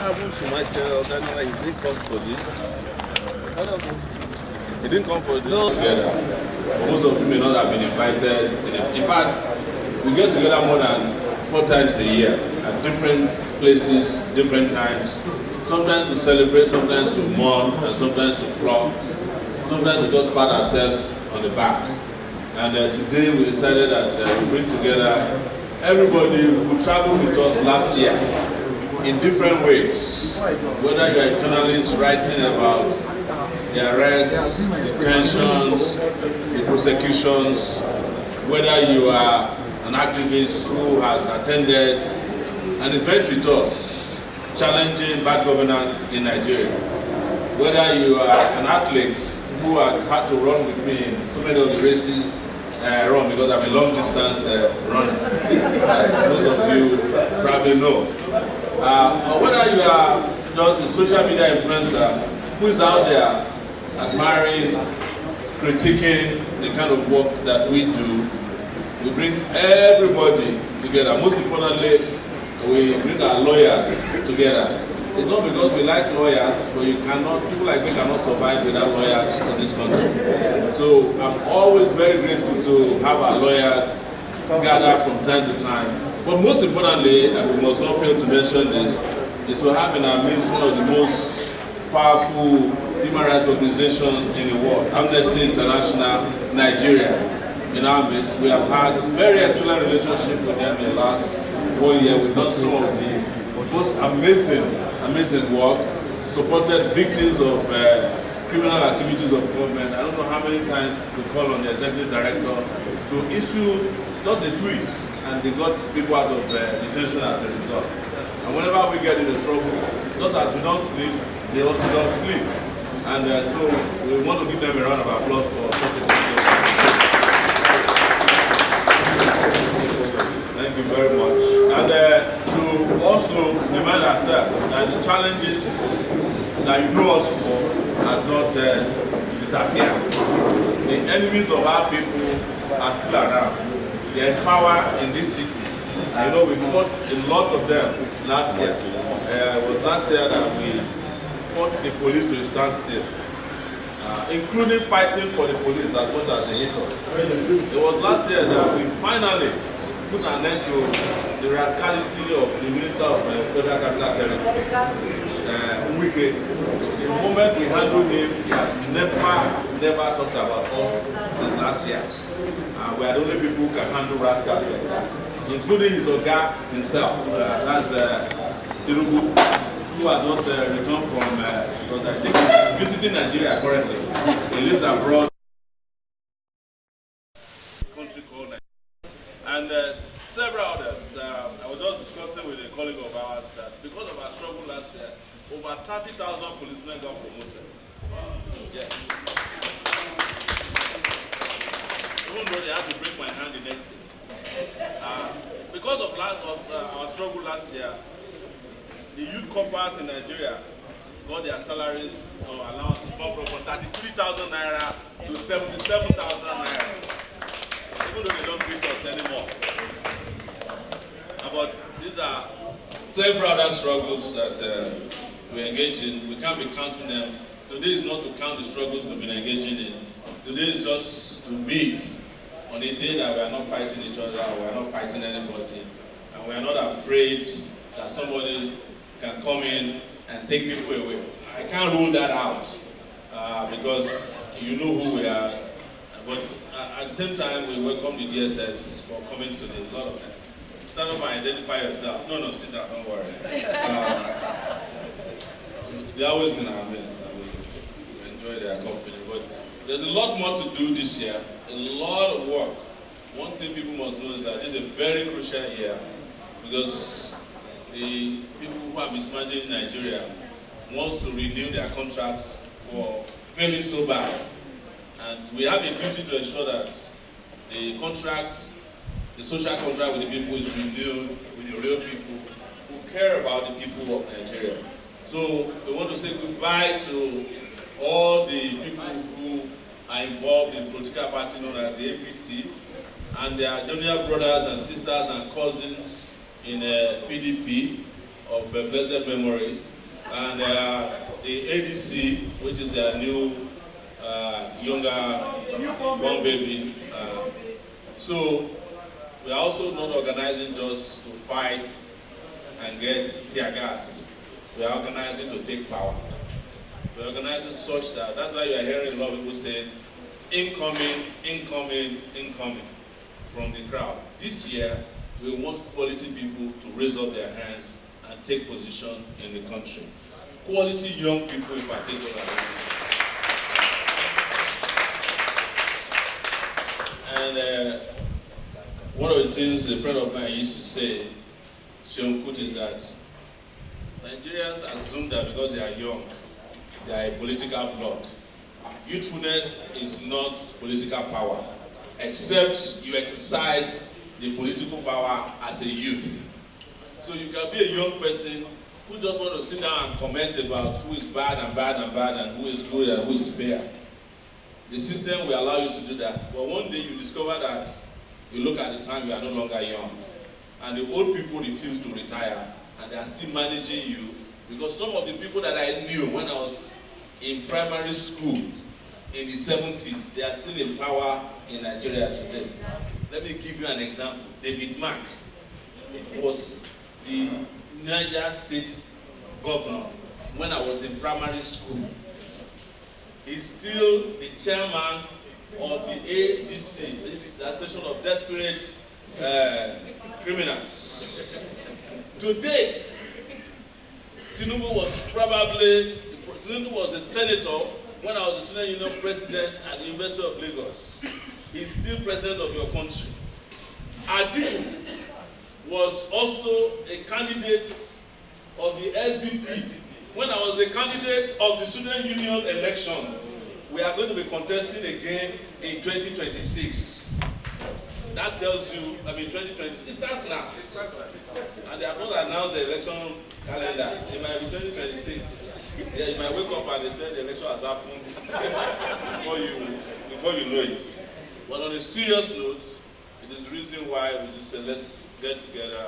happened to myself? He didn't come for this. He didn't come for this. No. Together. Most of you may not have been invited. In fact, we get together more than 4 times a year at different places, different times. Sometimes to celebrate, sometimes to mourn, and sometimes to plot. Sometimes we just pat ourselves on the back. And today we decided that we bring together everybody who traveled with us last year in different ways. Whether you are a journalist writing about the arrests, detentions, the prosecutions, whether you are an activist who has attended an event with us challenging bad governance in Nigeria, whether you are an athlete who had to run with me in so many of the races, run because I'm a long distance runner, as most of you probably know. Or whether you are just a social media influencer who is out there admiring, critiquing the kind of work that we do, we bring everybody together. Most importantly, we bring our lawyers together. It's not because we like lawyers, but people like me cannot survive without lawyers in this country. So I'm always very grateful to have our lawyers gather from time to time. But most importantly, and we must not fail to mention this, is to have in our midst one of the most powerful human rights organizations in the world, Amnesty International Nigeria. In our midst, we have had very excellent relationship with them in the last 1 year. We've done some of the most amazing work, supported victims of criminal activities of government. I don't know how many times we call on the executive director to issue just a tweet, and they got people out of detention as a result. And whenever we get into trouble, just as we don't sleep, they also don't sleep. And so we want to give them a round of applause for such a thing. Thank you very much. And to also remind ourselves that the challenges that you know us for has not disappeared. The enemies of our people are still around. They are in power in this city. You know, we fought a lot of them last year. It was last year that we fought the police to a standstill, including fighting for the police as much as they hate us. It was last year that we finally put an end to the rascality of the Minister of Federal Capital Territory, Wike. The moment we handled him, he has never talked about us since last year. We are the only people who can handle rascals like that, including his Oga himself. That's Tinubu, who has just returned from, because I think he's visiting Nigeria currently. He lives abroad. Country called Nigeria. And several others. I was just discussing with a colleague of ours that because of our struggle last year, over 30,000 policemen got promoted. Yes. Even though they had to break my hand the next day. Because of our struggle last year, the youth corpers in Nigeria got their salaries or allowances from 33,000 naira to 77,000 naira. Even though they don't treat us anymore. But these are several other struggles that we engage in. We can't be counting them. Today is not to count the struggles we've been engaging in. Today is just to meet on a day that we are not fighting each other, we are not fighting anybody, and we are not afraid that somebody can come in and take people away. I can't rule that out because you know who we are. But at the same time, we welcome the DSS for coming today. A lot of them. Stand up and identify yourself. No, sit down, don't worry. They're always in our midst, and we enjoy their company. But there's a lot more to do this year, a lot of work. One thing people must know is that this is a very crucial year because the people who are mismanaging Nigeria wants to renew their contracts for failing so bad. And we have a duty to ensure that the contracts, the social contract with the people is renewed with the real people who care about the people of Nigeria. So we want to say goodbye to all the people who are involved in political party known as the APC and their junior brothers and sisters and cousins in PDP of blessed memory. and the ADC, which is a new, younger born baby. So we are also not organizing just to fight and get tear gas. We are organizing to take power. We are organizing such that's why you are hearing a lot of people saying, incoming, incoming, incoming from the crowd. This year, we want quality people to raise up their hands and take position in the country. Quality young people in particular. And one of the things a friend of mine used to say, Shehu, is that Nigerians assume that because they are young, they are a political bloc. Youthfulness is not political power, except you exercise the political power as a youth. So you can be a young person who just want to sit down and comment about who is bad and bad and bad and who is good and who is fair. The system will allow you to do that. But one day you discover that you look at the time you are no longer young. And the old people refuse to retire and they are still managing you, because some of the people that I knew when I was in primary school in the 70s, they are still in power in Nigeria today. Let me give you an example. David Mark was the Niger State governor when I was in primary school. He's still the chairman of the ADC, this Association of Desperate Criminals. Today, Tinubu was a senator when I was the student union president at the University of Lagos. He's still president of your country. Atiku was also a candidate of the SDP. When I was a candidate of the student union election, we are going to be contesting again in 2026. That tells you, 2020, it starts now. And they have not announced the election calendar. It might be 2026. Yeah, you might wake up and they say the election has happened before you know it. But on a serious note, it is the reason why we just say, let's get together,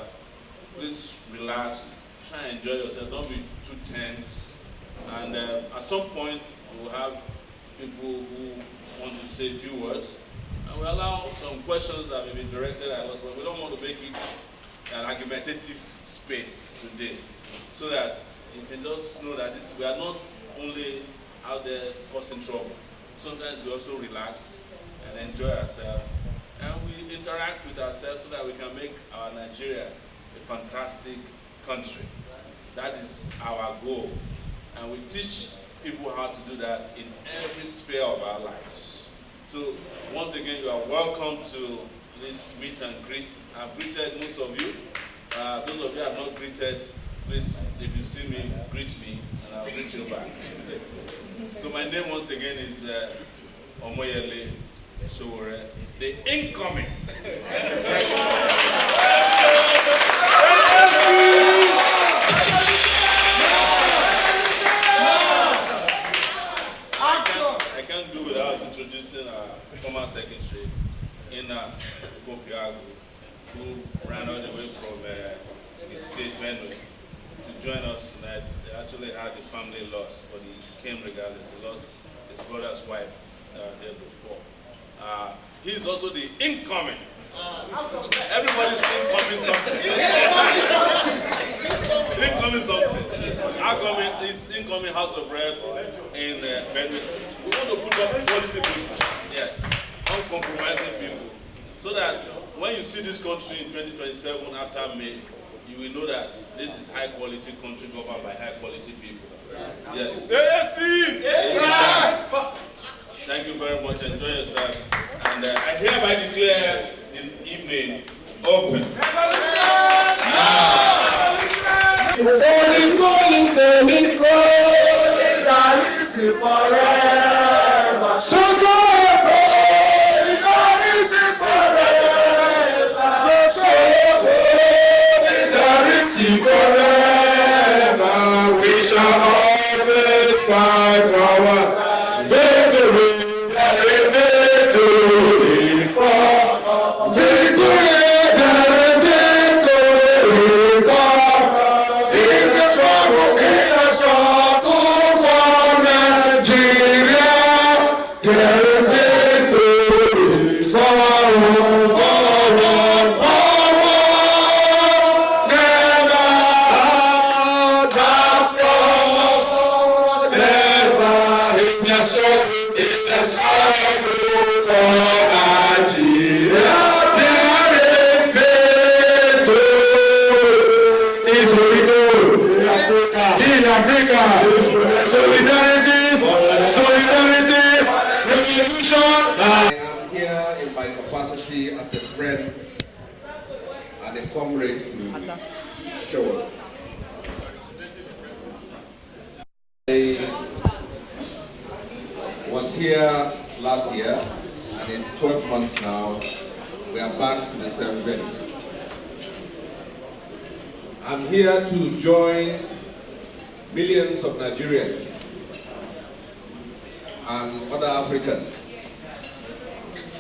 please relax, try and enjoy yourself, don't be too tense. And at some point, we'll have people who want to say a few words. And we allow some questions that may be directed at us, but we don't want to make it an argumentative space today. So that you can just know that we are not only out there causing trouble. Sometimes we also relax and enjoy ourselves. And we interact with ourselves so that we can make our Nigeria a fantastic country. That is our goal. And we teach people how to do that in every sphere of our lives. So once again, you are welcome to this meet and greet. I've greeted most of you. Those of you I have not greeted, please, if you see me, greet me, and I'll greet you back. So my name once again is Omoyele Sowore, the incoming. I can't do without introducing our former secretary in Akpoti-Uduaghan, who ran all the way from the state venue to join us tonight. They actually had a family loss, but he came regardless. He lost his brother's wife there before. He's also the incoming. Everybody's incoming something. Incoming something. Outcoming is incoming House of Rep in Benue. We want to put up quality people. Yes. Uncompromising people. So that when you see this country in 2027 after May, you will know that this is high quality country governed by high quality people. Yes. Thank you very much. Enjoy yourself. And I hereby declare the evening open. We shall always fight for our victory. There is victory for victory. There is friend and a comrade to Shehu. I was here last year, and it's 12 months now. We are back to the same venue. I'm here to join millions of Nigerians and other Africans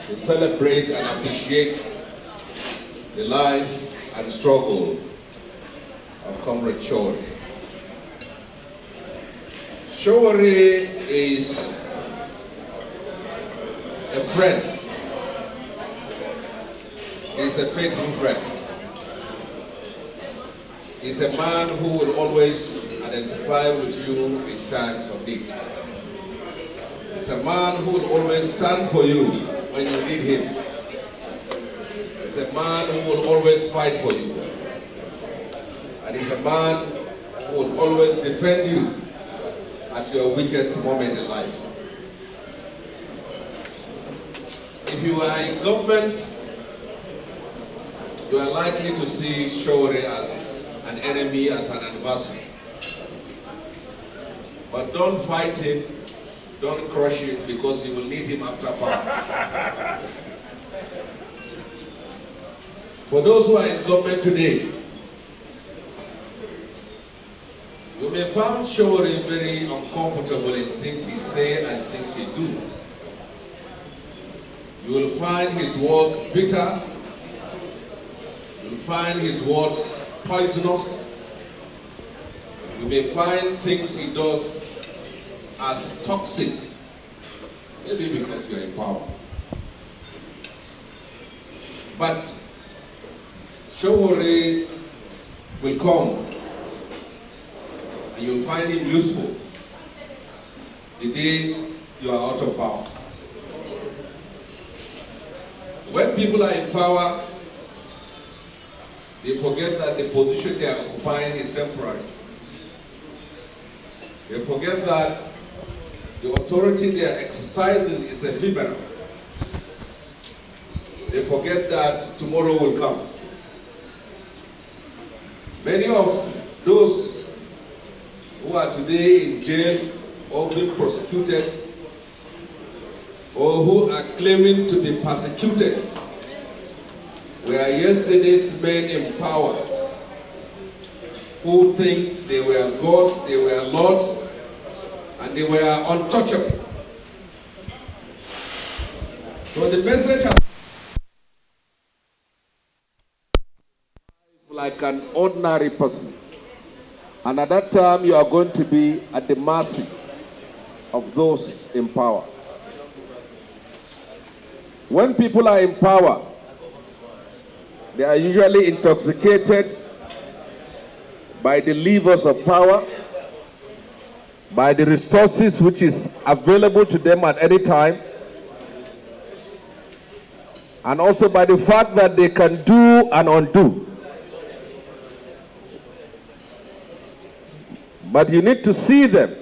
to celebrate and appreciate the life and struggle of Comrade Sowore. Sowore is a friend. He's a faithful friend. He's a man who will always identify with you in times of need. He's a man who will always stand for you when you need him. He's a man who will always fight for you. And he's a man who will always defend you at your weakest moment in life. If you are in government, you are likely to see Sowore as an enemy, as an adversary. But don't fight him, don't crush him, because you will need him after power. For those who are in government today, you may find Sowore very uncomfortable in things he says and things he do. You will find his words bitter. You will find his words poisonous. You may find things he does as toxic, maybe because you are in power. But Sowore will come, and you'll find him useful the day you are out of power. When people are in power, they forget that the position they are occupying is temporary. They forget that the authority they are exercising is ephemeral. They forget that tomorrow will come. Many of those who are today in jail or being prosecuted or who are claiming to be persecuted were yesterday's men in power who think they were gods, they were lords, and they were untouchable. So the message has like an ordinary person. And at that time, you are going to be at the mercy of those in power. When people are in power, they are usually intoxicated by the levers of power, by the resources which is available to them at any time, and also by the fact that they can do and undo. But you need to see them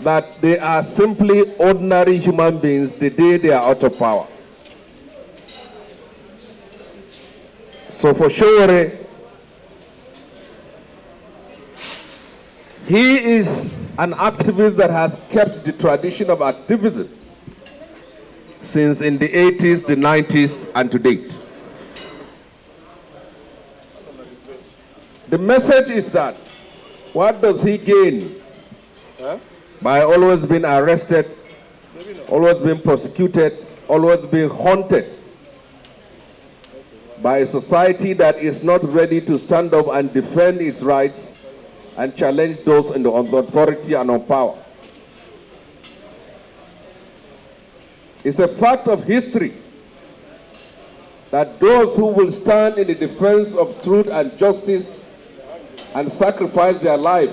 that they are simply ordinary human beings the day they are out of power. So for Sowore, he is an activist that has kept the tradition of activism since in the 80s, the 90s, and to date. The message is that what does he gain by always being arrested, always being prosecuted, always being haunted by a society that is not ready to stand up and defend its rights and challenge those in the authority and on power? It's a fact of history that those who will stand in the defense of truth and justice and sacrifice their life,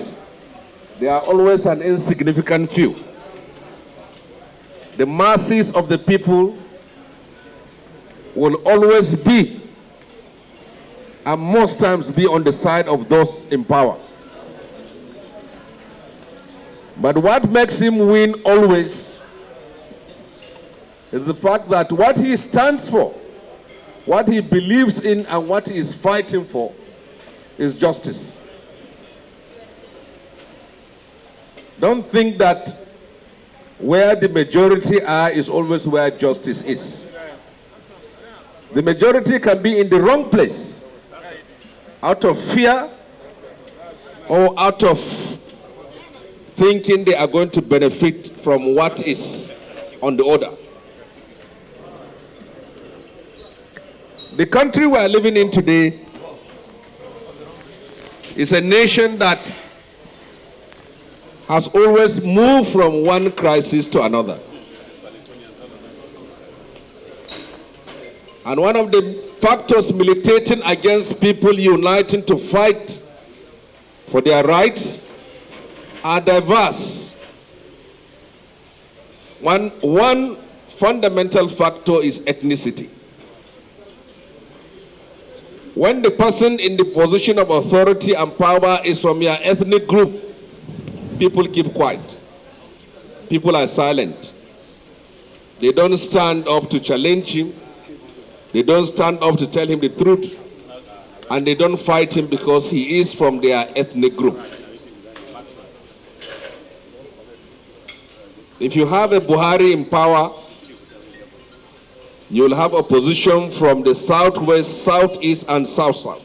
they are always an insignificant few. The masses of the people will always be, and most times be, on the side of those in power. But what makes him win always is the fact that what he stands for, what he believes in, and what he is fighting for is justice. Don't think that where the majority are is always where justice is. The majority can be in the wrong place, out of fear or out of thinking they are going to benefit from what is on the order. The country we are living in today is a nation that has always moved from one crisis to another. And one of the factors militating against people uniting to fight for their rights are diverse. One fundamental factor is ethnicity. When the person in the position of authority and power is from your ethnic group, people keep quiet. People are silent. They don't stand up to challenge him. They don't stand up to tell him the truth. And they don't fight him because he is from their ethnic group. If you have a Buhari in power, you will have opposition from the southwest, southeast, and south-south.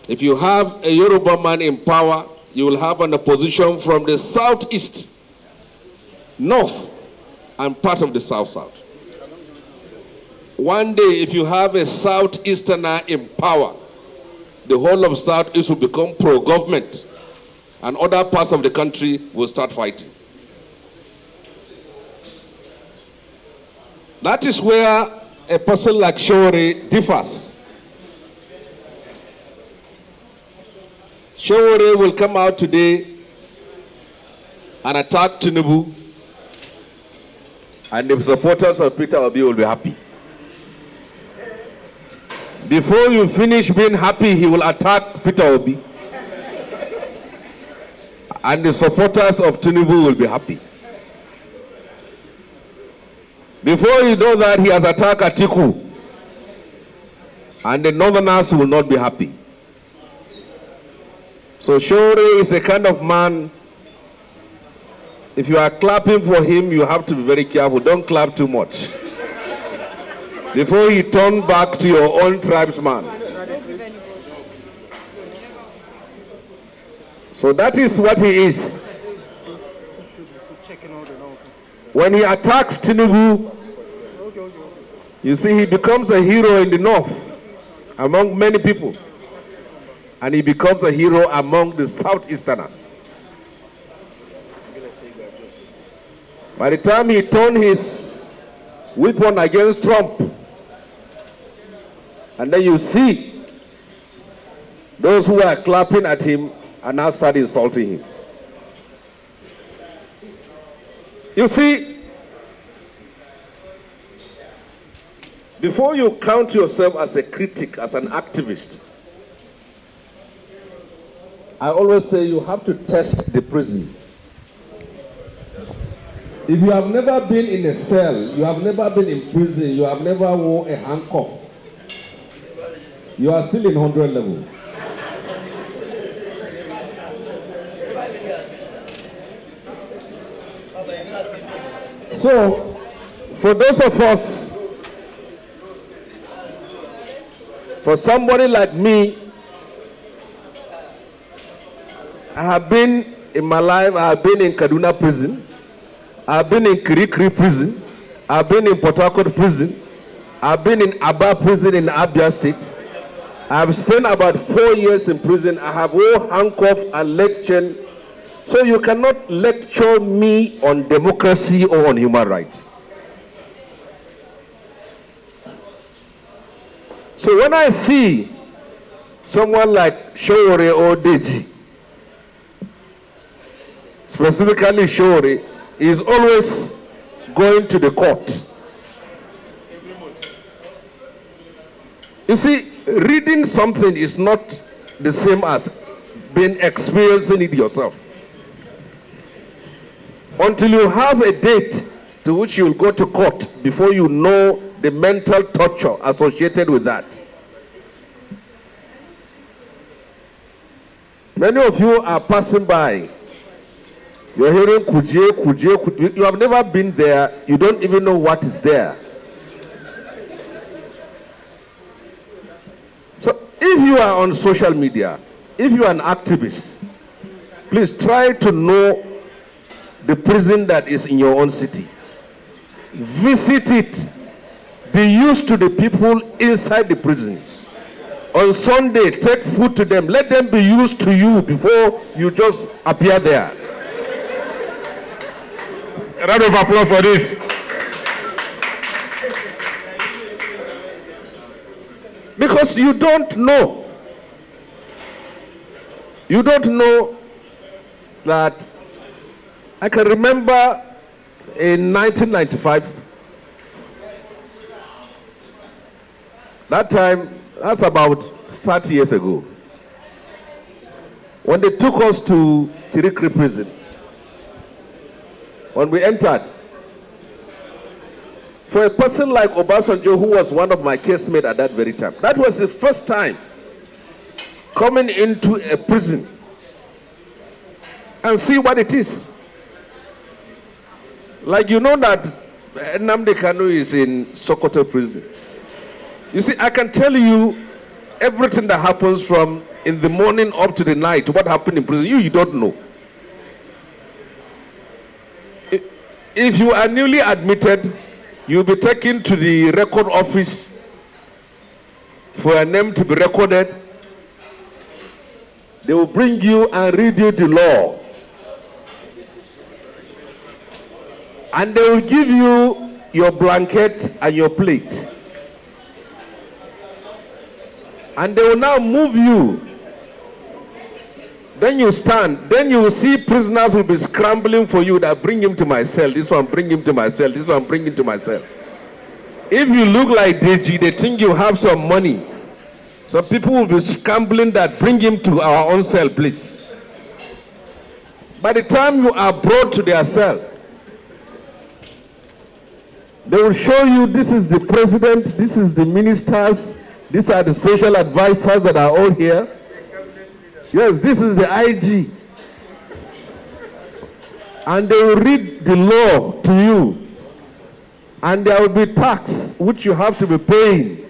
If you have a Yoruba man in power, you will have an opposition from the southeast, north, and part of the south-south. One day, if you have a southeasterner in power, the whole of southeast will become pro-government, and other parts of the country will start fighting. That is where a person like Sowore differs. Sowore will come out today and attack Tinubu, and the supporters of Peter Obi will be happy. Before you finish being happy, he will attack Peter Obi, and the supporters of Tinubu will be happy. Before you know that, he has attacked Atiku, and the northerners will not be happy. So Sowore is a kind of man, if you are clapping for him, you have to be very careful. Don't clap too much. Before you turn back to your own tribesman. So that is what he is. When he attacks Tinubu, you see, he becomes a hero in the north among many people. And he becomes a hero among the southeasterners. By the time he turned his weapon against Trump, and then you see those who are clapping at him and now start insulting him. You see, before you count yourself as a critic, as an activist, I always say you have to test the prison. If you have never been in a cell, you have never been in prison, you have never worn a handcuff, you are still in 100 level. So, for those of us, for somebody like me, I have been in my life, I have been in Kaduna prison, I have been in Kirikiri prison, I have been in Port Harcourt prison, I have been in Aba prison in Abia State. I have spent about 4 years in prison. I have all handcuffed and lectured. So you cannot lecture me on democracy or on human rights. So when I see someone like Sowore or Deji, specifically Sowore, is always going to the court. You see, reading something is not the same as being experiencing it yourself. until you have a date to which you will go to court before you know the mental torture associated with that. Many of you are passing by. You're hearing Kuje, Kuje, Kuje. You have never been there. You don't even know what is there. So if you are on social media, if you are an activist, please try to know the prison that is in your own city. Visit it. Be used to the people inside the prison. On Sunday, take food to them. Let them be used to you before you just appear there. A round of applause for this. Because you don't know. You don't know that. I can remember in 1995, that time, that's about 30 years ago, when they took us to Kirikiri prison. When we entered, for a person like Obasanjo, who was one of my casemates at that very time, that was his first time coming into a prison and see what it is. Like, you know that Nnamdi Kanu is in Sokoto prison. You see, I can tell you everything that happens from in the morning up to the night, what happened in prison. You don't know. If you are newly admitted, you'll be taken to the record office for your name to be recorded. They will bring you and read you the law. And they will give you your blanket and your plate. And they will now move you. Then you stand. Then you will see prisoners will be scrambling for you that bring him to my cell. This one bring him to my cell. This one bring him to my cell. If you look like Deji, they think you have some money. So people will be scrambling that bring him to our own cell, please. By the time you are brought to their cell, they will show you this is the president, this is the ministers, these are the special advisors that are all here. Yes, this is the IG. And they will read the law to you. And there will be tax which you have to be paying.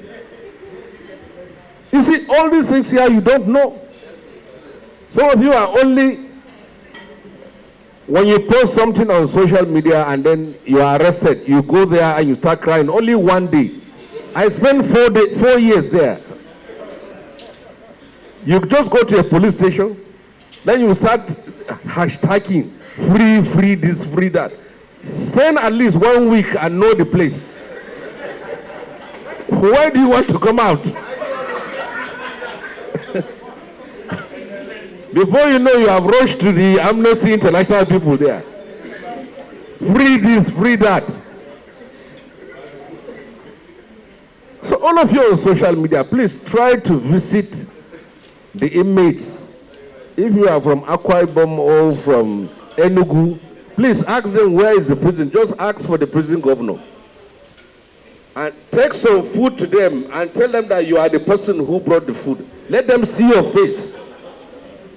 You see, all these things here you don't know. Some of you are only, when you post something on social media and then you are arrested, you go there and you start crying. Only one day. I spent 4 years there. You just go to a police station, then you start hashtagging, free this, free that. Spend at least 1 week and know the place. Why do you want to come out? Before you know, you have rushed to the Amnesty International people there. Free this, free that. So all of you on social media, please try to visit the inmates. If you are from Akwa Ibom or from Enugu, please ask them where is the prison. Just ask for the prison governor. And take some food to them and tell them that you are the person who brought the food. Let them see your face.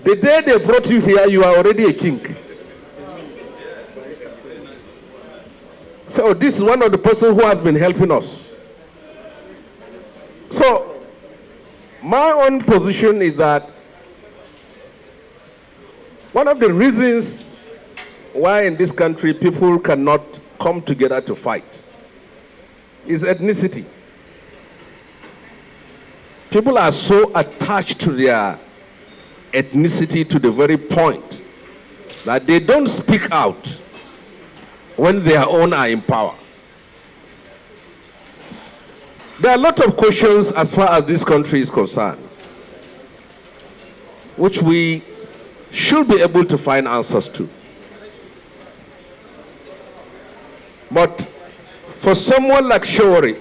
The day they brought you here, you are already a king. So this is one of the persons who has been helping us. So my own position is that one of the reasons why in this country people cannot come together to fight is ethnicity. People are so attached to their ethnicity to the very point that they don't speak out when their own are in power. There are a lot of questions as far as this country is concerned, which we should be able to find answers to. But for someone like Sowore,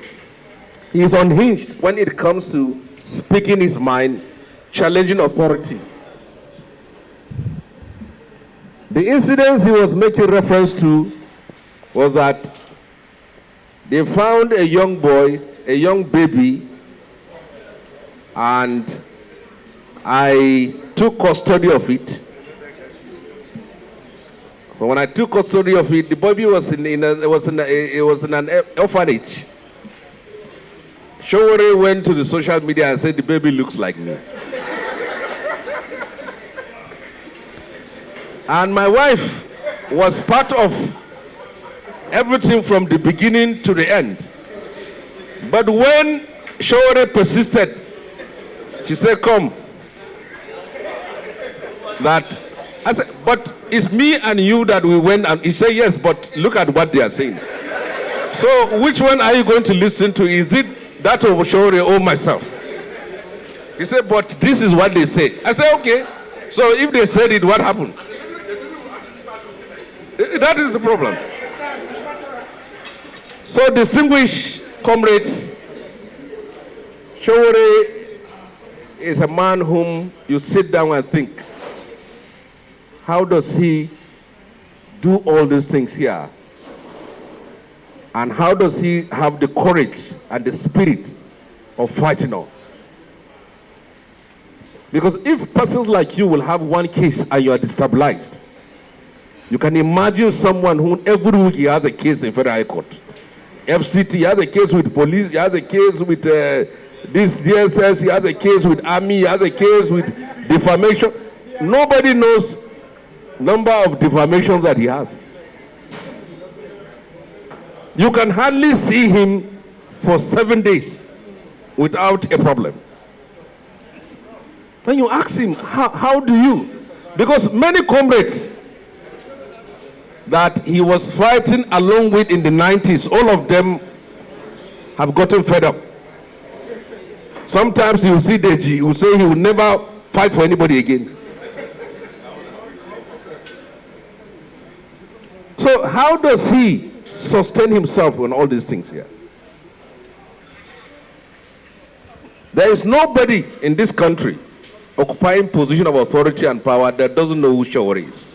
he is unhinged when it comes to speaking his mind, challenging authority. The incidents he was making reference to was that they found a young boy, a young baby, and I took custody of it. So when I took custody of it, the baby was in an orphanage. Sowore went to the social media and said the baby looks like me. And my wife was part of everything from the beginning to the end. But when Sowore persisted, she said, come. I said, but it's me and you that we went, and he said, yes, but look at what they are saying. So which one are you going to listen to? Is it that of Sowore or myself? He said, but this is what they said. I said, okay. So if they said it, what happened? That is the problem. So distinguished comrades, Sowore is a man whom you sit down and think, how does he do all these things here? And how does he have the courage and the spirit of fighting on? Because if persons like you will have one case and you are destabilized, you can imagine someone who every week he has a case in Federal High Court. FCT, he has a case with police, he has a case with this DSS, he has a case with army, he has a case with defamation. Nobody knows number of defamations that he has. You can hardly see him for 7 days without a problem. Then you ask him, how do you? Because many comrades that he was fighting along with in the 90s, all of them have gotten fed up. Sometimes you see Deji, he will say he will never fight for anybody again. So how does he sustain himself on all these things here? There is nobody in this country occupying position of authority and power that doesn't know who Sowore is.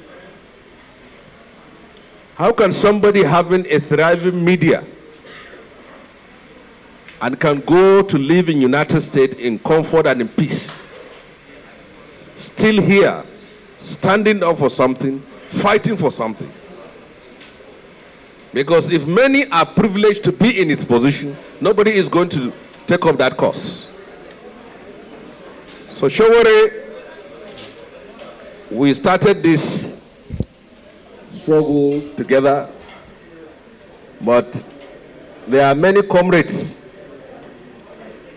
How can somebody having a thriving media and can go to live in United States in comfort and in peace, still here, standing up for something, fighting for something? Because if many are privileged to be in his position, nobody is going to take up that cause. So Sowore, we started this struggle together, but there are many comrades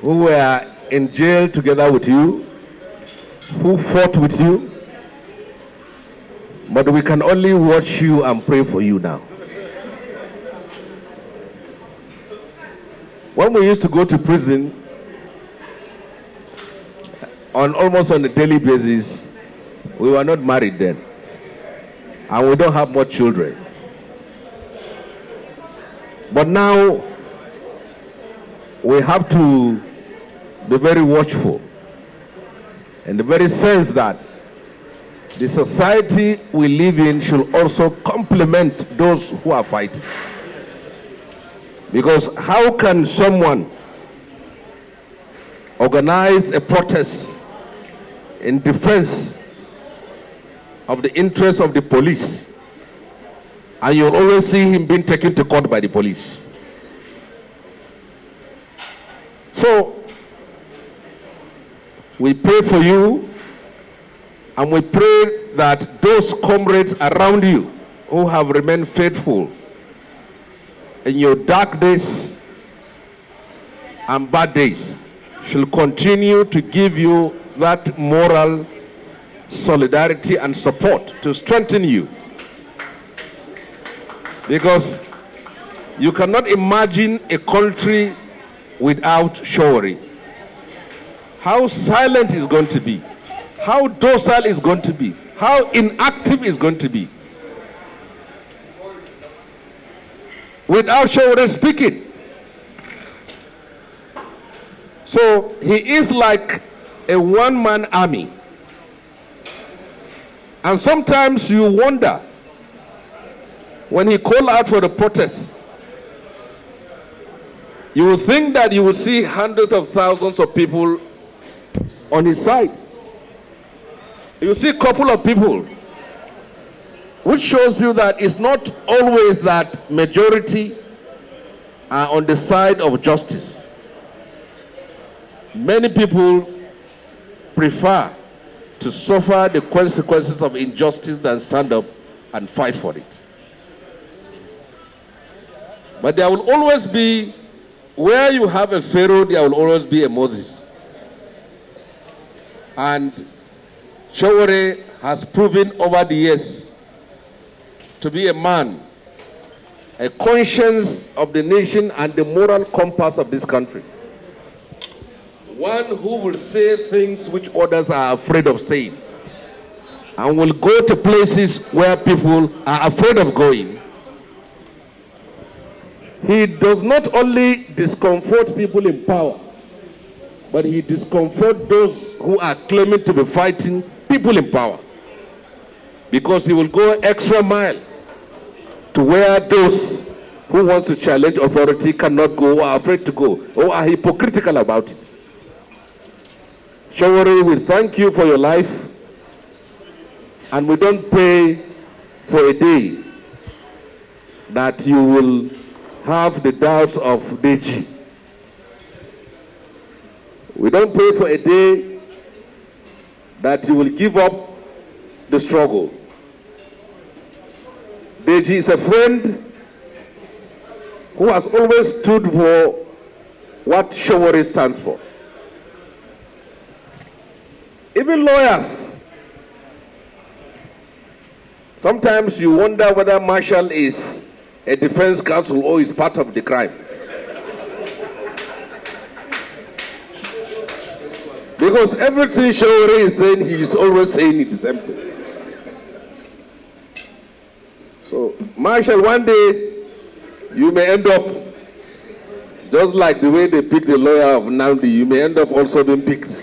who were in jail together with you, who fought with you, but we can only watch you and pray for you now. When we used to go to prison almost on a daily basis, we were not married then, and we don't have much children. But now we have to be very watchful, in the very sense that the society we live in should also complement those who are fighting. Because how can someone organize a protest in defense of the interests of the police, and you'll always see him being taken to court by the police? So, we pray for you, and we pray that those comrades around you who have remained faithful in your dark days and bad days shall continue to give you that moral solidarity and support to strengthen you. Because you cannot imagine a country without Sowore. How silent is going to be, how docile is going to be, how inactive is going to be without Sowore speaking. So he is like a one-man army. And sometimes you wonder, when he called out for the protest, you will think that you will see hundreds of thousands of people on his side. You see a couple of people, which shows you that it's not always that majority are on the side of justice. Many people prefer to suffer the consequences of injustice than stand up and fight for it. But there will always be, where you have a Pharaoh, there will always be a Moses. And Sowore has proven over the years to be a man, a conscience of the nation and the moral compass of this country. One who will say things which others are afraid of saying, and will go to places where people are afraid of going. He does not only discomfort people in power, but he discomforts those who are claiming to be fighting people in power. Because he will go extra mile to where those who want to challenge authority cannot go, or are afraid to go, or are hypocritical about it. Sowore, we thank you for your life, and we don't pray for a day that you will have the doubts of Deji. We don't pray for a day that you will give up the struggle. Deji is a friend who has always stood for what Sowore stands for. Even lawyers, sometimes you wonder whether Marshall is a defense counsel or is part of the crime. Because everything Sowore is saying, he is always saying it the same thing. So, Marshall, one day, you may end up, just like the way they picked the lawyer of Nandi, you may end up also being picked.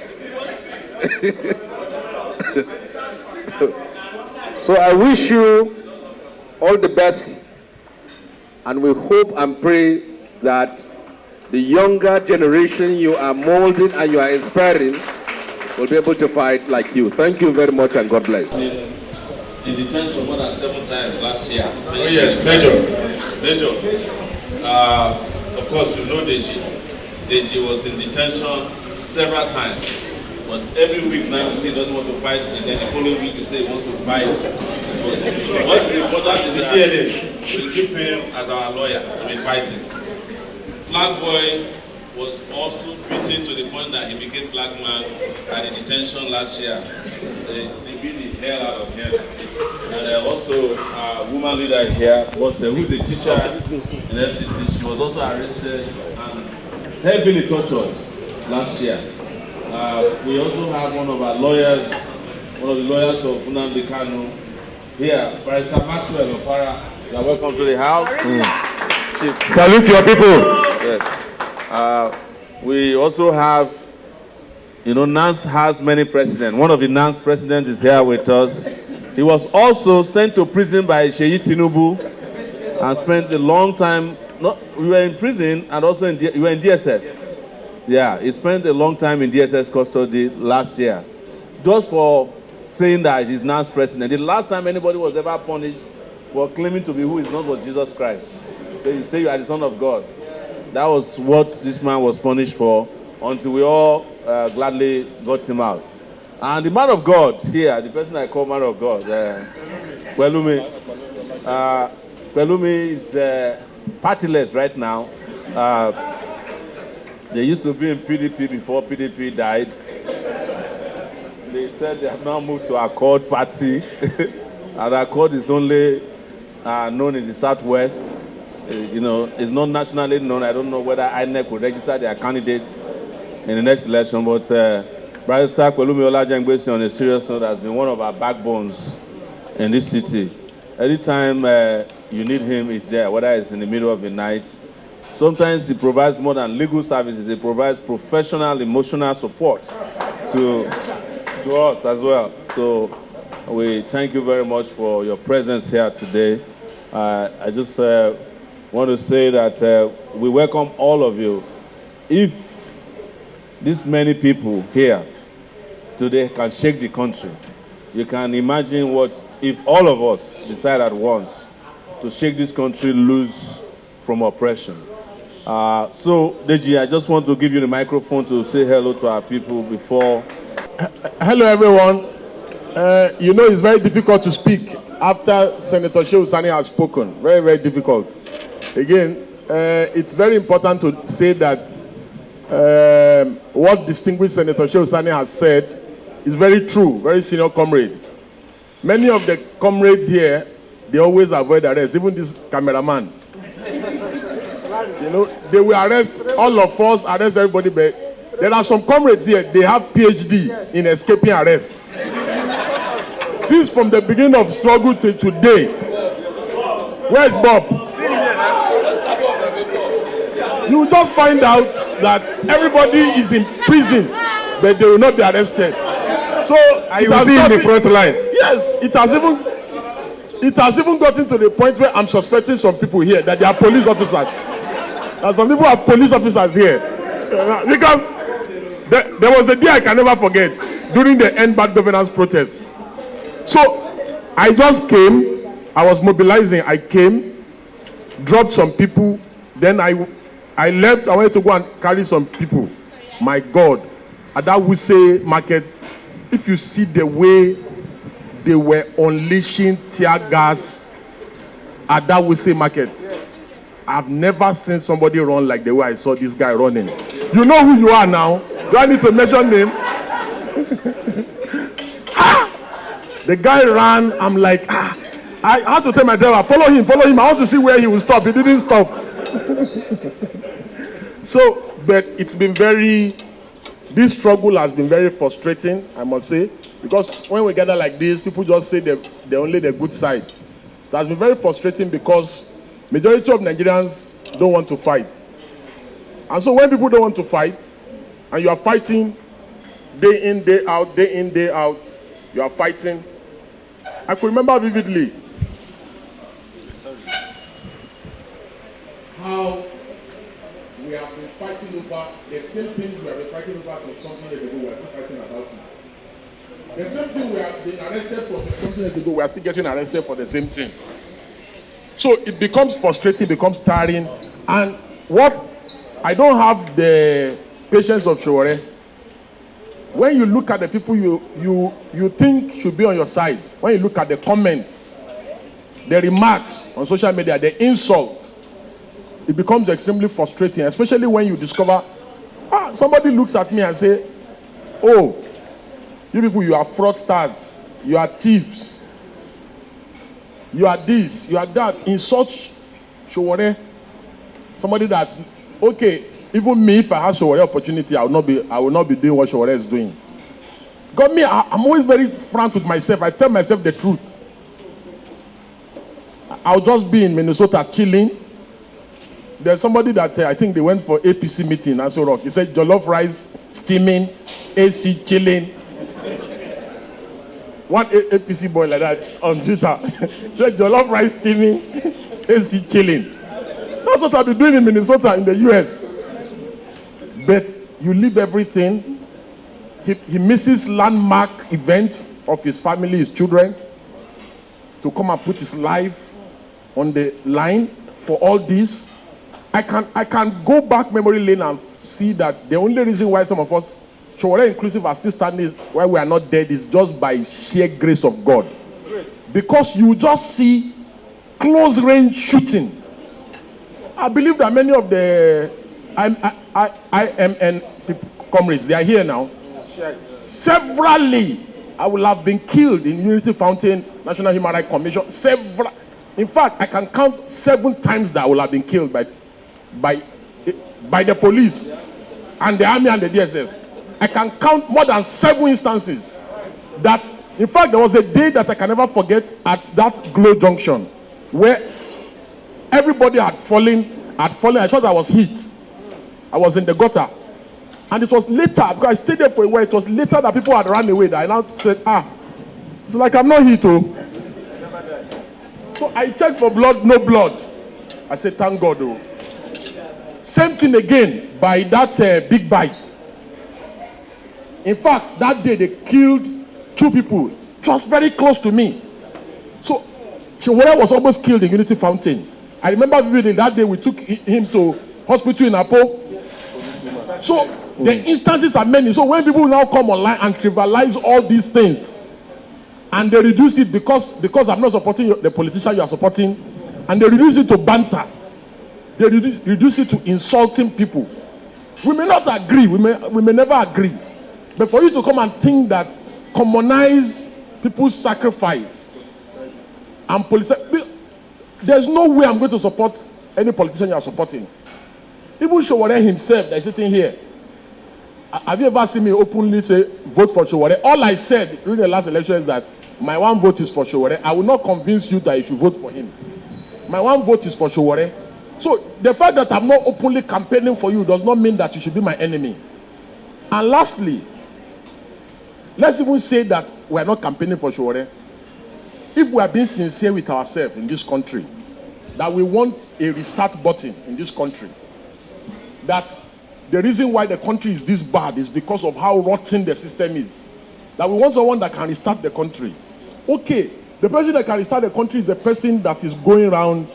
So I wish you all the best, and we hope and pray that the younger generation you are molding and you are inspiring will be able to fight like you. Thank you very much, and God bless. In detention more than 7 times last year. Oh yes, Major. Major. Of course, you know Deji. Deji was in detention several times. But every week now you say he doesn't want to fight, and then the following week you say he wants to fight. What is important is that we keep him as our lawyer to be fighting. Flag Boy was also beaten to the point that he became flagman at the detention last year. They beat the hell out of him. And also a woman leader here, who's a teacher in FCT. She was also arrested and heavily tortured last year. We also have one of our lawyers, one of the lawyers of Nnamdi Kanu here, Barrister Maxwell Opara. You are welcome to the house. Salute your people. Yes. We also have, Nance has many presidents. One of the Nance presidents is here with us. He was also sent to prison by Shehu Tinubu and spent a long time. We were in prison and also we were in DSS. Yeah, he spent a long time in DSS custody last year, just for saying that he's Nance president. The last time anybody was ever punished for claiming to be who is not was Jesus Christ. So you say you are the Son of God. That was what this man was punished for, until we all gladly got him out. And the man of God here, the person I call man of God, Pelumi is partyless right now. They used to be in PDP before PDP died. They said they have now moved to Accord Party. And Accord is only known in the Southwest. It's not nationally known. I don't know whether INEC will register their candidates in the next election. But Barrister Pelumi Olajengbesin, on a serious note, has been one of our backbones in this city. Anytime you need him, he's there, whether it's in the middle of the night. Sometimes he provides more than legal services. He provides professional, emotional support to us as well. So we thank you very much for your presence here today. I just want to say that we welcome all of you. If this many people here today can shake the country, you can imagine what if all of us decide at once to shake this country loose from oppression. So, Deji, I just want to give you the microphone to say hello to our people before. Hello, everyone. You know, it's very difficult to speak after Senator Shehu Sani has spoken. Very, very difficult. Again, it's very important to say that what distinguished Senator Shehu Sani has said is very true, very senior comrade. Many of the comrades here, they always avoid arrest, even this cameraman. You know, they will arrest all of us, arrest everybody, but there are some comrades here, they have PhD in escaping arrest. Since from the beginning of struggle to today, where's Bob? You just find out that everybody is in prison, but they will not be arrested. So I will be in the front line. Yes, it has even gotten to the point where I'm suspecting some people here that they are police officers. And some people are police officers here. Because there was a day I can never forget during the End Bad Governance protest. So I just came, I was mobilizing, I came, dropped some people, then I left, I wanted to go and carry some people. My God, at that Wuse market, if you see the way they were unleashing tear gas at that Wuse market, I've never seen somebody run like the way I saw this guy running. You know who you are now? Do I need to mention name? The guy ran, I'm like, I had to tell my driver, follow him, I want to see where he will stop. He didn't stop. So, but it's been this struggle has been very frustrating, I must say, because when we gather like this, people just say they're only the good side. It has been very frustrating because majority of Nigerians don't want to fight. And so when people don't want to fight, and you are fighting day in, day out, you are fighting. I could remember vividly how we have been fighting over the same thing we have been fighting over for something years ago, we are still fighting about it. The same thing we have been arrested for something years ago, we are still getting arrested for the same thing. So it becomes frustrating, becomes tiring, and I don't have the patience of Sowore. When you look at the people you think should be on your side, when you look at the comments, the remarks on social media, the insult, it becomes extremely frustrating, especially when you discover, somebody looks at me and say, oh, you people, you are fraudsters, you are thieves, you are this, you are that. In such Sowore, somebody that, okay, even me, if I have Sowore opportunity, I will not be doing what Sowore is doing. Because me, I'm always very frank with myself. I tell myself the truth. I'll just be in Minnesota chilling. There's somebody that I think they went for APC meeting in Aso Rock. He said jollof rice, steaming, AC chilling. One APC boy like that on Twitter. He said jollof rice, steaming, AC chilling. That's what I'll be doing in Minnesota in the US. But you leave everything. He misses landmark events of his family, his children, to come and put his life on the line for all this. I can go back memory lane and see that the only reason why some of us, Sowore inclusive, are still standing why we are not dead is just by sheer grace of God. Because you just see close range shooting. I believe that many of the IMN comrades, they are here now. Severally, I will have been killed in Unity Fountain, National Human Rights Commission. In fact, I can count 7 times that I will have been killed by the police and the army and the DSS. I can count more than 7 instances that, in fact, there was a day that I can never forget at that Glow Junction where everybody had fallen. I thought I was hit. I was in the gutter. And it was later, because I stayed there for a while, it was later that people had run away that I now said, It's like I'm not hit, oh. So I checked for blood, no blood. I said, thank God, oh. Same thing again by that big bite. In fact, that day they killed 2 people just very close to me. So Sowore was almost killed in Unity Fountain. I remember vividly that day we took him to hospital in Apo. So the instances are many. So when people now come online and trivialize all these things, and they reduce it because I'm not supporting the politician you are supporting, and they reduce it to banter. They reduce it to insulting people. We may not agree. We may never agree. But for you to come and think that commonize people's sacrifice and there's no way I'm going to support any politician you are supporting. Even Sowore himself that is sitting here. Have you ever seen me openly say vote for Sowore? All I said during the last election is that my one vote is for Sowore. I will not convince you that you should vote for him. My one vote is for Sowore. So the fact that I'm not openly campaigning for you does not mean that you should be my enemy. And lastly, let's even say that we are not campaigning for Sowore. If we are being sincere with ourselves in this country, that we want a restart button in this country, that the reason why the country is this bad is because of how rotten the system is, that we want someone that can restart the country. Okay, the person that can restart the country is the person that is going around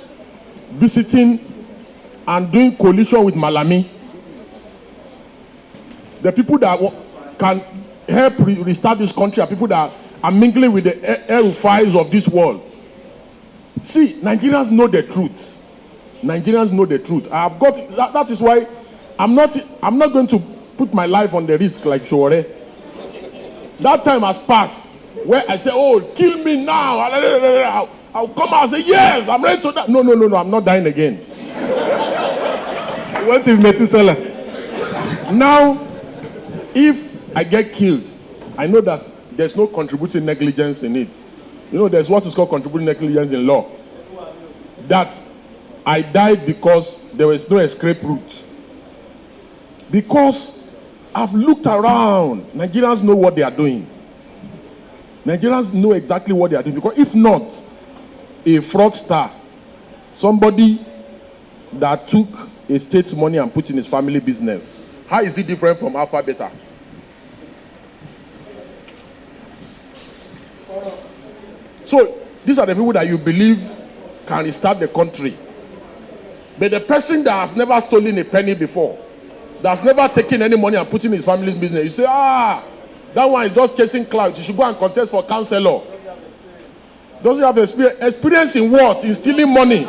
visiting and doing coalition with Malami. The people that can help restart this country are people that are mingling with the Erufais of this world. See, Nigerians know the truth. Nigerians know the truth. I've got that is why I'm not going to put my life on the risk like Sowore. That time has passed where I say, oh, kill me now. I'll come out and say, yes, I'm ready to die. No, I'm not dying again. Went to Methuselah. Now, if I get killed, I know that there's no contributing negligence in it. You know, there's what is called contributing negligence in law. That I died because there was no escape route. Because I've looked around. Nigerians know what they are doing. Nigerians know exactly what they are doing. Because if not, a fraudster, somebody that took a state's money and put in his family business, how is it different from Alpha Beta? So these are the people that you believe can restart the country. But the person that has never stolen a penny before, that's never taken any money and put in his family's business, you say, that one is just chasing clouds. You should go and contest for councillor. Doesn't have experience in what? In stealing money.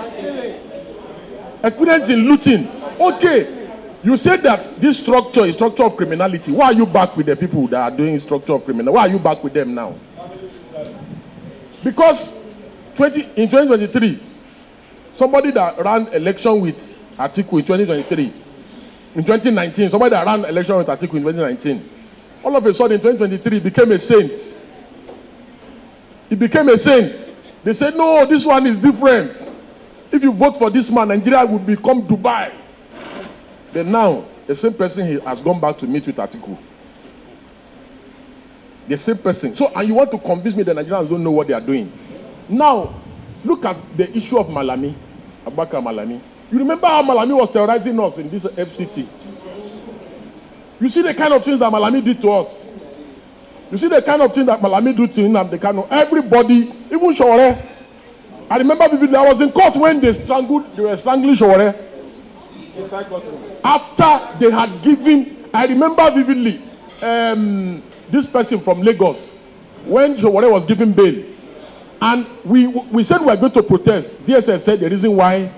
Experience in looting. Okay, you said that this structure is structure of criminality. Why are you back with the people that are doing structure of criminality? Why are you back with them now? Because in 2023, somebody that ran election with Atiku in 2023, in 2019, somebody that ran election with Atiku in 2019, all of a sudden in 2023 became a saint. He became a saint. They said, no, this one is different. If you vote for this man, Nigeria will become Dubai. Then now, the same person has gone back to meet with Atiku. The same person. So, and you want to convince me that Nigerians don't know what they are doing. Now, look at the issue of Malami, Abubakar Malami. You remember how Malami was terrorizing us in this FCT? You see the kind of things that Malami did to us. You see the kind of things that Malami did to Nnamdi Kanu. Everybody, even Sowore. I remember vividly, I was in court when they were strangling Sowore. After they had given, I remember vividly, this person from Lagos, when Sowore was given bail, and we said we were going to protest. DSS said the reason why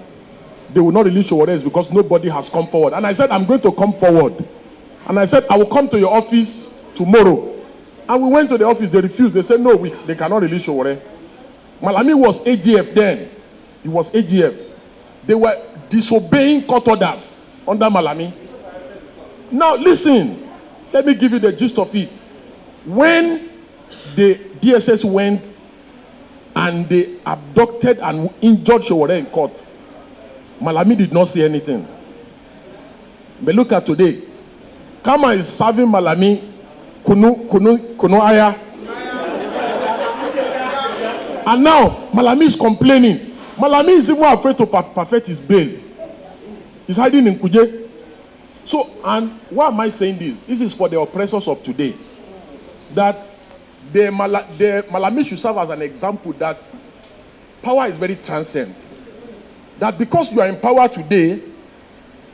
they will not release Sowore is because nobody has come forward. And I said, I'm going to come forward. And I said, I will come to your office tomorrow. And we went to the office, they refused. They said, no, they cannot release Sowore. Malami was AGF then. He was AGF. They were disobeying court orders under Malami. Now listen, let me give you the gist of it. When the DSS went and they abducted and injured Sowore in court, Malami did not say anything. But look at today. Kama is serving Malami kunu aya. And now, Malami is complaining. Malami is even afraid to perfect his bail. He's hiding in Kuje. So, and why am I saying this? This is for the oppressors of today. That the Malami should serve as an example that power is very transient. That because you are in power today,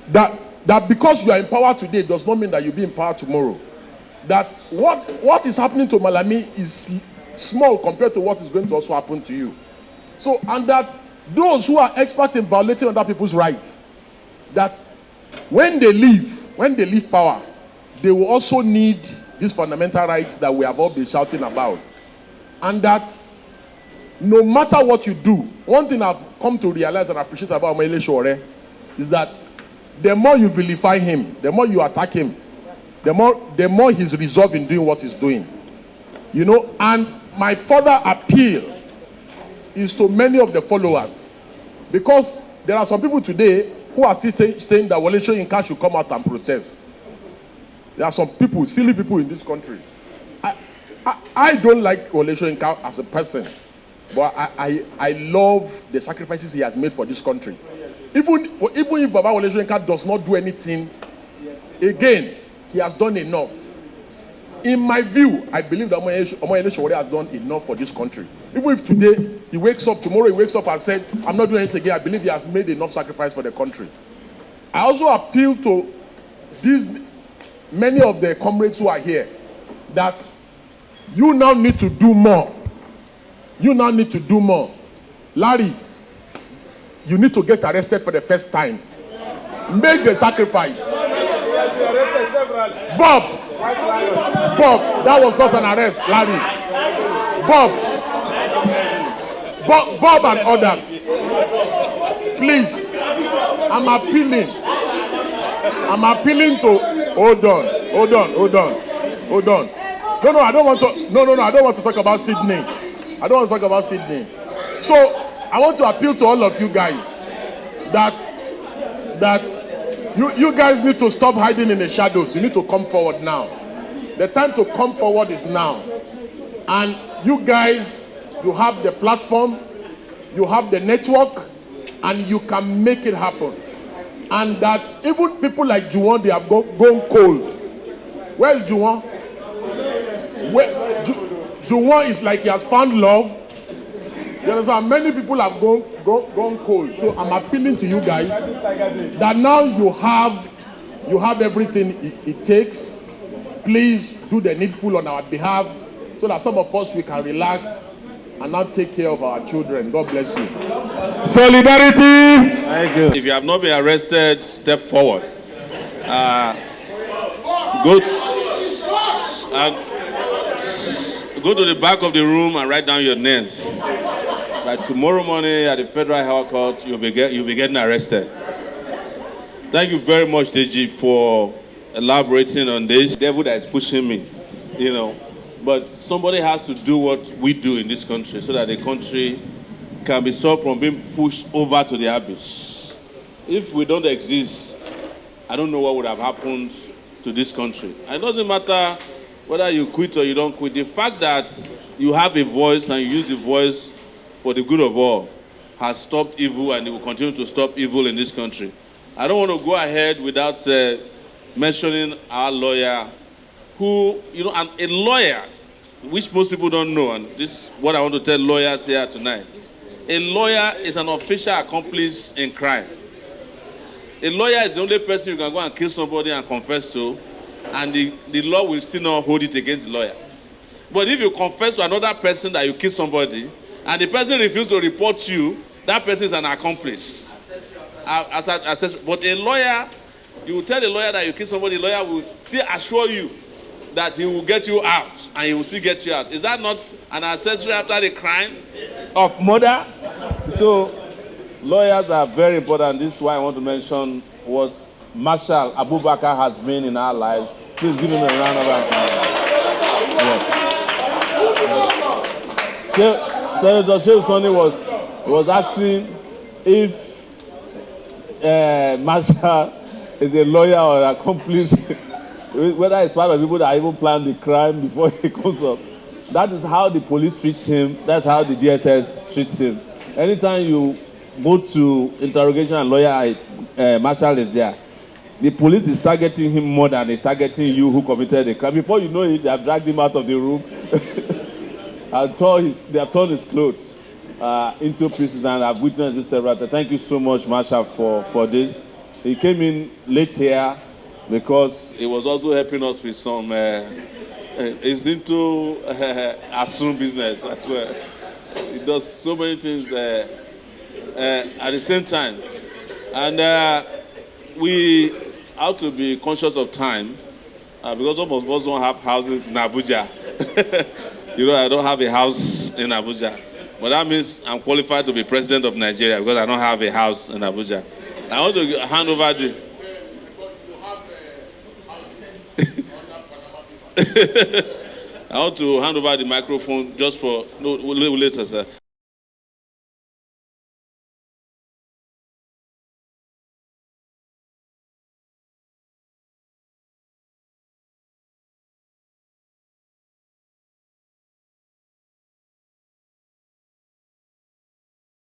that because you are in power today does not mean that you'll be in power tomorrow. That what is happening to Malami is small compared to what is going to also happen to you. So, and that those who are experts in violating other people's rights, that when they leave power, they will also need these fundamental rights that we have all been shouting about. And that no matter what you do, one thing I've come to realize and appreciate about Sowore is that the more you vilify him, the more you attack him, the more he's resolved in doing what he's doing. You know, and my further appeal is to many of the followers, because there are some people today who are still saying that Wole Soyinka should come out and protest. There are some people, silly people in this country. I don't like Wole Soyinka as a person, but I love the sacrifices he has made for this country. Even if Baba Wole Soyinka does not do anything, again, he has done enough. In my view, I believe that Omoyele Sowore has done enough for this country. Even if today he wakes up, tomorrow he wakes up and said, I'm not doing anything again, I believe he has made enough sacrifice for the country. I also appeal to many of the comrades who are here that you now need to do more. You now need to do more. Larry, you need to get arrested for the first time. Make the sacrifice. Bob, that was not an arrest, Larry. Bob and others. Please, I'm appealing to, hold on. No, I don't want to talk about Sydney. So, I want to appeal to all of you guys that you guys need to stop hiding in the shadows. You need to come forward now. The time to come forward is now. And you guys, you have the platform, you have the network, and you can make it happen. And that even people like Juwon, they have gone cold. Where is Juwon? Juwon is like he has found love. There are many people have gone cold. So I'm appealing to you guys that now you have everything it takes. Please do the needful on our behalf so that some of us, we can relax and now take care of our children. God bless you. Solidarity. Thank you. If you have not been arrested, step forward. Go to the back of the room and write down your names. By tomorrow morning at the Federal High Court, you'll be getting arrested. Thank you very much, DG, for elaborating on this. Devil that is pushing me, you know. But somebody has to do what we do in this country so that the country can be stopped from being pushed over to the abyss. If we don't exist, I don't know what would have happened to this country. And it doesn't matter whether you quit or you don't quit. The fact that you have a voice and you use the voice for the good of all has stopped evil, and it will continue to stop evil in this country. I don't want to go ahead without mentioning our lawyer, who, you know, and a lawyer, which most people don't know, and this is what I want to tell lawyers here tonight. A lawyer is an official accomplice in crime. A lawyer is the only person you can go and kill somebody and confess to, and the law will still not hold it against the lawyer. But if you confess to another person that you killed somebody, and the person refuses to report you, that person is an accomplice. But a lawyer, you will tell the lawyer that you killed somebody, the lawyer will still assure you that he will get you out, and he will still get you out. Is that not an accessory after the crime of murder? So, lawyers are very important. This is why I want to mention what Marshal Abubakar has been in our lives. Please give him a round of applause. Yes. Senator Shehu Sani was asking if Marshal is a lawyer or an accomplice, whether it's part of people that even plan the crime before he comes up. That is how the police treats him. That's how the DSS treats him. Anytime you go to interrogation and lawyer, Marshal is there. The police is targeting him more than it's targeting you who committed the crime. Before you know it, they have dragged him out of the room and they have torn his clothes into pieces, and I've witnessed this several times. Thank you so much, Marshal, for this. He came in late here because he was also helping us with some... he's into assume business as well. He does so many things at the same time. And we have to be conscious of time because some of us don't have houses in Abuja. I don't have a house in Abuja. But that means I'm qualified to be president of Nigeria because I don't have a house in Abuja. I want to hand over the... I want to hand over the microphone just for later, sir.